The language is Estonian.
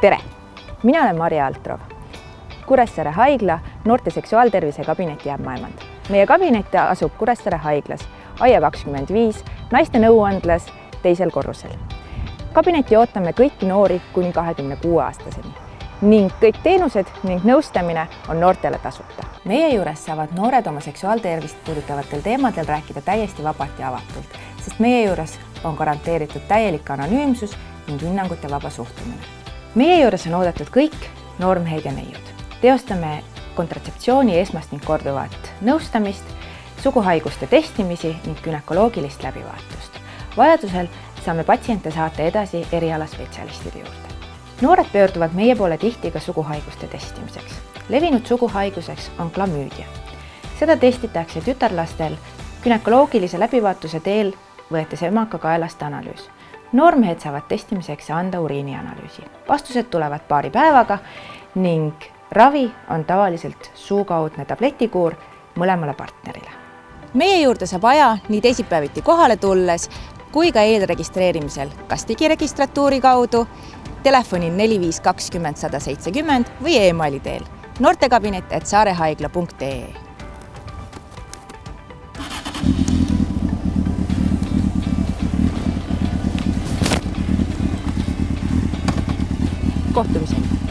Tere! Mina olen Marja Altrov, Kuressaare haigla noorte seksuaaltervise kabineti ämmaemand. Meie kabinet asub Kuressaare haiglas, Aia 25, naiste nõuandlas teisel korrusel. Kabinetti ootame kõiki noori kuni 26-aastaseni ning kõik teenused ning nõustamine on noortele tasuta. Meie juures saavad noored oma seksuaaltervist puudutavatel teemadel rääkida täiesti vabalt ja avatult, sest meie juures on garanteeritud täielik anonüümsus ning hinnangute vaba suhtumine. Meie juures on oodatud kõik noormehed ja neiud. Teostame kontratseptsiooni esmast ning korduvat nõustamist, suguhaiguste testimisi ning günekoloogilist läbivaatust. Vajadusel saame patsiente saata edasi erialaspetsialistide juurde. Noored pöörduvad meie poole tihti ka suguhaiguste testimiseks. Levinud suguhaiguseks on klamüüdia. Seda testitakse tütarlastel günekoloogilise läbivaatuse teel, võetes emakakaelast analüüs. Noormehed saavad testimiseks anda uriinianalüüsi. Vastused tulevad paari päevaga ning ravi on tavaliselt suukaudne tabletikuur mõlemale partnerile. Meie juurde saab Aja nii teisipäeviti kohale tulles kui ka eelregistreerimisel kas digiregistratuuri kaudu, telefonil 4520 170 või e-maili teel noortekabinet@saarehaigla.ee. Kohtumiseni!